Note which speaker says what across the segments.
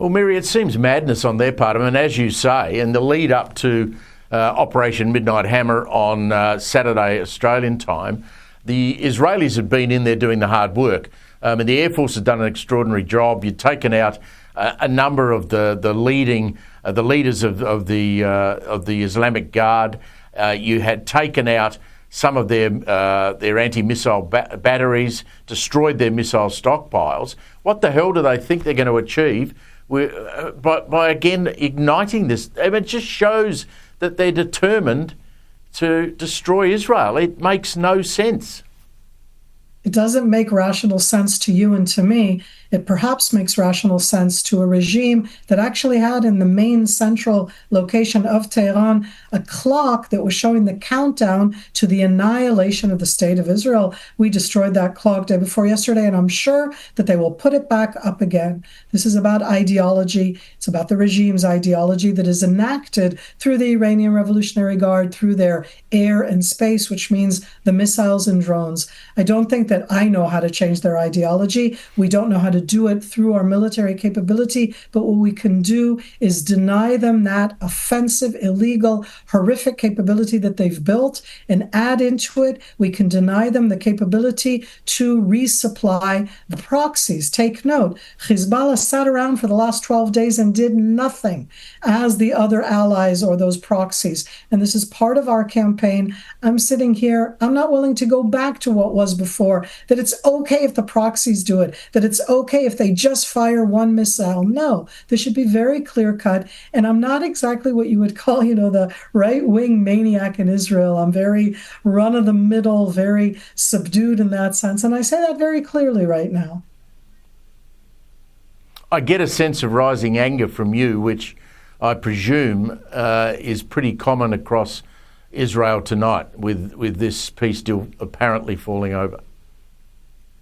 Speaker 1: Well, Miri, it seems madness on their part. I mean, as you say, in the lead up to Operation Midnight Hammer on Saturday Australian time, the Israelis had been in there doing the hard work. And the Air Force has done an extraordinary job. You'd taken out a number of the leaders of the Islamic Guard. You had taken out some of their anti-missile batteries, destroyed their missile stockpiles. What the hell do they think they're going to achieve by again igniting this? I mean, it just shows that they're determined to destroy Israel. It makes no sense.
Speaker 2: It doesn't make rational sense to you and to me. It perhaps makes rational sense to a regime that actually had in the main central location of Tehran a clock that was showing the countdown to the annihilation of the state of Israel. We destroyed that clock day before yesterday, and I'm sure that they will put it back up again. This is about ideology. It's about the regime's ideology that is enacted through the Iranian Revolutionary Guard, through their air and space, which means the missiles and drones. I don't think that I know how to change their ideology. We don't know how to do it through our military capability, but what we can do is deny them that offensive, illegal, horrific capability that they've built and add into it. We can deny them the capability to resupply the proxies. Take note, Hezbollah sat around for the last 12 days and did nothing as the other allies or those proxies. And this is part of our campaign. I'm sitting here, I'm not willing to go back to what was before, that it's okay if the proxies do it, that it's okay if they just fire one missile. No, this should be very clear-cut. And I'm not exactly what you would call, the right-wing maniac in Israel. I'm very run-of-the-middle, very subdued in that sense. And I say that very clearly right now.
Speaker 1: I get a sense of rising anger from you, which I presume is pretty common across Israel tonight with this peace deal apparently falling over.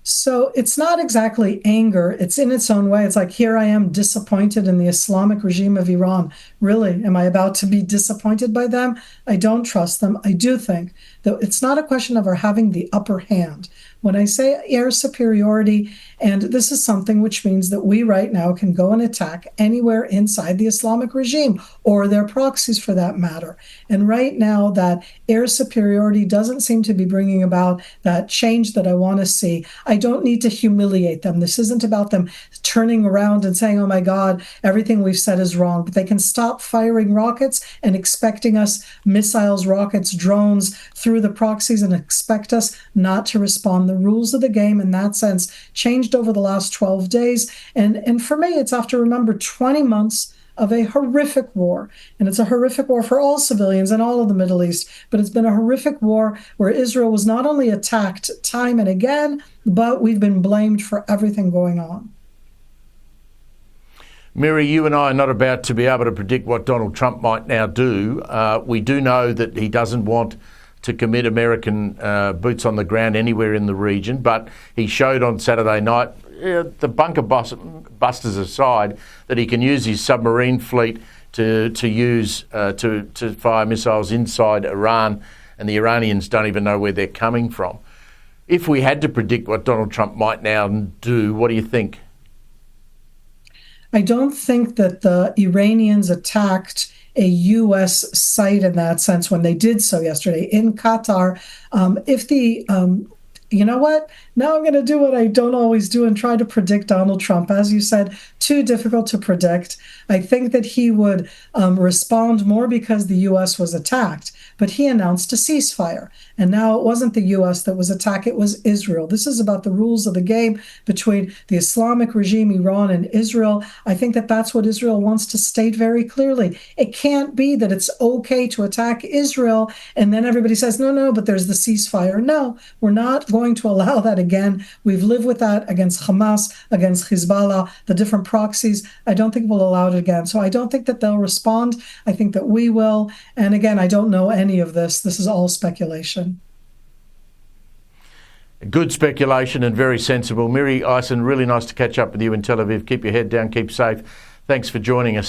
Speaker 2: So it's not exactly anger. It's in its own way. It's like, here I am disappointed in the Islamic regime of Iran. Really, am I about to be disappointed by them? I don't trust them. I do think that it's not a question of our having the upper hand. When I say air superiority, and this is something which means that we right now can go and attack anywhere inside the Islamic regime or their proxies for that matter. And right now that air superiority doesn't seem to be bringing about that change that I want to see. I don't need to humiliate them. This isn't about them turning around and saying, oh my God, everything we've said is wrong. But they can stop firing rockets and expecting us missiles, rockets, drones through the proxies and expect us not to respond. The rules of the game in that sense changed over the last 12 days. And for me, it's have to remember 20 months of a horrific war. And it's a horrific war for all civilians in all of the Middle East. But it's been a horrific war where Israel was not only attacked time and again, but we've been blamed for everything going on.
Speaker 1: Miri, you and I are not about to be able to predict what Donald Trump might now do. We do know that he doesn't want to commit American boots on the ground anywhere in the region, but he showed on Saturday night, the bunker busters aside, that he can use his submarine fleet to fire missiles inside Iran, and the Iranians don't even know where they're coming from. If we had to predict what Donald Trump might now do, what do you think?
Speaker 2: I don't think that the Iranians attacked a U.S. site in that sense when they did so yesterday in Qatar. You know what? Now I'm going to do what I don't always do and try to predict Donald Trump. As you said, too difficult to predict. I think that he would respond more because the U.S. was attacked, but he announced a ceasefire. And now it wasn't the U.S. that was attacked, it was Israel. This is about the rules of the game between the Islamic regime, Iran, and Israel. I think that that's what Israel wants to state very clearly. It can't be that it's okay to attack Israel and then everybody says, no, but there's the ceasefire. No, we're not going to allow that again. We've lived with that against Hamas, against Hezbollah, the different proxies. I don't think we'll allow it again. So I don't think that they'll respond. I think that we will. And again, I don't know any of this. This is all speculation.
Speaker 1: Good speculation and very sensible. Miri Eisen, really nice to catch up with you in Tel Aviv. Keep your head down, keep safe. Thanks for joining us.